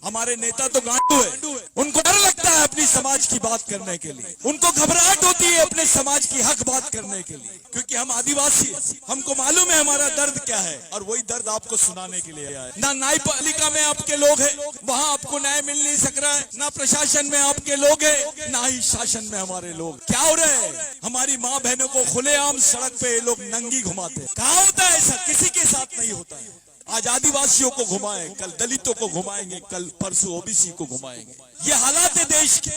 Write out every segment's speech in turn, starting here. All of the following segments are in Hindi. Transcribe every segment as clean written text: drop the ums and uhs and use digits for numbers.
हमारे नेता तो गांडू है, उनको डर लगता है अपनी समाज की बात करने के लिए, उनको घबराहट होती है अपने समाज की हक बात करने के लिए, क्योंकि हम आदिवासी हैं, हमको मालूम है हमारा दर्द क्या है, और वही दर्द आपको सुनाने के लिए आया है। ना न्यायपालिका में आपके लोग हैं, वहाँ आपको न्याय मिल नहीं सक रहा है, ना प्रशासन में आपके लोग हैं, ना ही शासन में हमारे लोग। क्या हो रहा है, हमारी माँ बहनों को खुलेआम सड़क पे ये लोग नंगी घुमाते हैं। कहाँ होता है ऐसा, किसी के साथ नहीं होता है। आज आदिवासियों को घुमाएं, कल दलितों को घुमाएंगे, कल परसों ओबीसी को घुमाएंगे। ये हालात है देश के,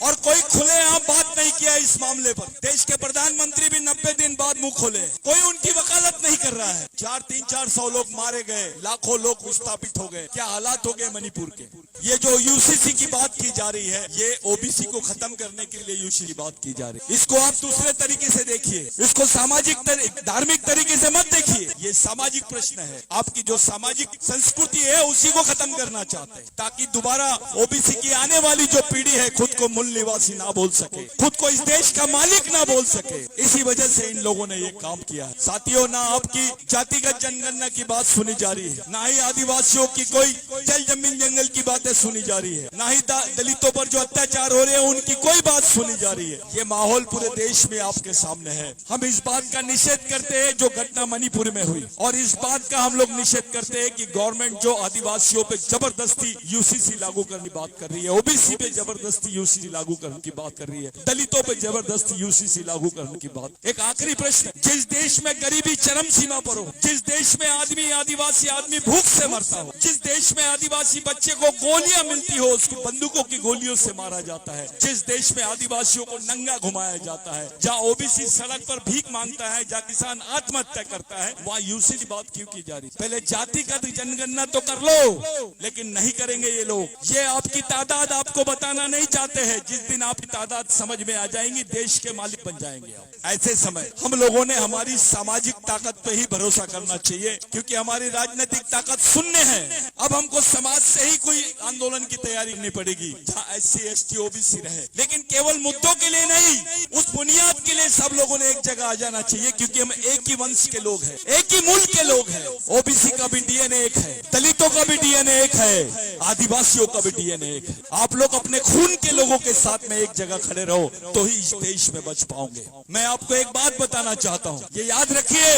और कोई खुलेआम बात नहीं किया इस मामले पर। देश के प्रधानमंत्री भी 90 दिन बाद मुंह खोले, कोई उनकी वकालत नहीं कर रहा है। 300-400 लोग मारे गए, लाखों लोग विस्थापित हो गए। क्या हालात हो गए मणिपुर के। ये जो यूसीसी की बात की जा रही है, ये ओबीसी को खत्म करने के लिए यूसीसी की बात की जा रही है। इसको आप दूसरे तरीके से देखिए, इसको सामाजिक धार्मिक तरीके से मत देखिए। ये सामाजिक प्रश्न है, आपकी जो सामाजिक संस्कृति है उसी को खत्म करना चाहते हैं, ताकि दोबारा ओबीसी की आने वाली जो पीढ़ी है खुद को मूल निवासी ना बोल सके, खुद को इस देश का मालिक ना बोल सके। इसी वजह से इन लोगों ने ये काम किया है। साथियों, ना आपकी जातिगत जनगणना की बात सुनी जा रही है, ना ही आदिवासियों की कोई जल जमीन जंगल की बातें सुनी जा रही है, ना ही दलितों पर जो अत्याचार हो रहे हैं उनकी कोई बात सुनी जा रही है। ये माहौल पूरे देश में आपके सामने है। हम इस बात का निषेध करते हैं जो घटना मणिपुर में हुई, और इस बात का हम लोग निषेध करते हैं कि गवर्नमेंट जो आदिवासियों पे जबरदस्ती यूसीसी लागू करने की बात कर रही है, ओबीसी पे जबरदस्ती यूसीसी लागू करने की बात कर रही है, दलितों पे जबरदस्ती यूसीसी लागू करने की बात। एक आखिरी प्रश्न, जिस देश में गरीबी चरम सीमा पर हो, जिस देश में आदिवासी आदमी भूख से मरता हो, जिस देश में आदिवासी बच्चे को गोलियां मिलती हो, उसको बंदूकों की गोलियों से मारा जाता है, जिस देश में आदिवासियों को नंगा घुमाया जाता है, जहाँ ओबीसी सड़क पर भीख मांगता है, जहाँ किसान आत्महत्या करता है, वहाँ यूसीसी की बात क्यों की जा रही? पहले जातिगत जनगणना तो कर लो, लेकिन नहीं करेंगे ये लोग। ये आपकी तादाद आपको बताना नहीं चाहते हैं। जिस दिन आपकी तादाद समझ में आ जाएंगी, देश के मालिक बन जाएंगे आप। ऐसे समय हम लोगों ने हमारी सामाजिक ताकत पे ही भरोसा करना चाहिए, क्योंकि हमारी राजनीतिक ताकत शून्य है। अब हमको समाज से ही कोई आंदोलन की तैयारी करनी पड़ेगी, जहाँ SC ST OBC रहे, लेकिन केवल मुद्दों के लिए नहीं, उस बुनियाद के लिए सब लोगों ने एक जगह आ जाना चाहिए, क्योंकि हम एक ही वंश के लोग हैं, एक ही मूल के लोग हैं। ओबीसी का भी DNA एक है, दलितों का भी DNA एक है, आदिवासियों का भी DNA एक है। आप लोग अपने खून के लोगों के साथ में एक जगह खड़े रहो, तो ही इस देश में बच पाओगे। मैं आपको एक बात बताना चाहता हूँ, ये याद रखिए,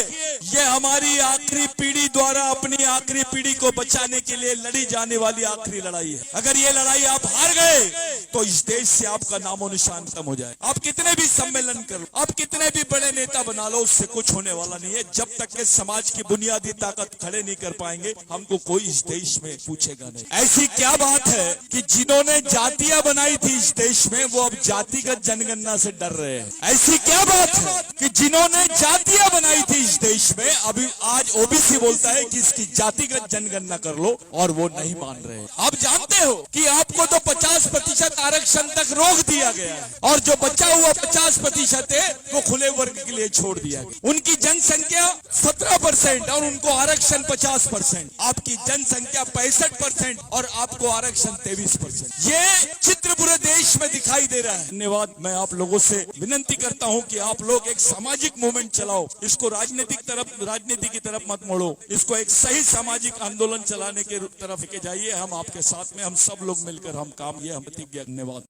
ये हमारी आखिरी पीढ़ी द्वारा अपनी आखिरी पीढ़ी को बचाने के लिए लड़ी जाने वाली आखिरी लड़ाई है। अगर ये लड़ाई आप हार गए, तो इस देश से आपका नामो निशान खत्म हो जाए। आप कितने भी सम्मेलन करो, आप कितने भी बड़े नेता बना लो, उससे कुछ होने वाला नहीं है। जब तक के समाज की बुनियादी ताकत खड़े नहीं कर पाएंगे, हमको कोई इस देश में पूछेगा नहीं। ऐसी क्या बात है कि जिन्होंने जातियां बनाई थी इस देश में, वो अब जातिगत जनगणना से डर रहे हैं? ऐसी क्या बात है कि जिन्होंने जातियां बनाई थी इस देश में, अभी आज ओबीसी बोलता है कि इसकी जातिगत जनगणना कर लो, और वो नहीं मान रहे। आप जानते हो कि आपको तो 50% आरक्षण तक रोक दिया गया है, और जो बचा हुआ 50% है वो खुले वर्ग के लिए छोड़ दिया गया। उनकी जनसंख्या 17% और उनको आरक्षण 50%, आपकी जनसंख्या 65% और आपको आरक्षण 23%। ये चित्र पूरे देश में दिखाई दे रहा है। धन्यवाद। मैं आप लोगों से विनती करता हूं कि आप लोग एक सामाजिक मूवमेंट चलाओ, इसको राजनीति की तरफ मत मोड़ो, इसको एक सही सामाजिक आंदोलन चलाने के तरफ लेके जाइए। हम आपके साथ में, हम सब लोग मिलकर हम काम, ये हम प्रतिज्ञा। धन्यवाद।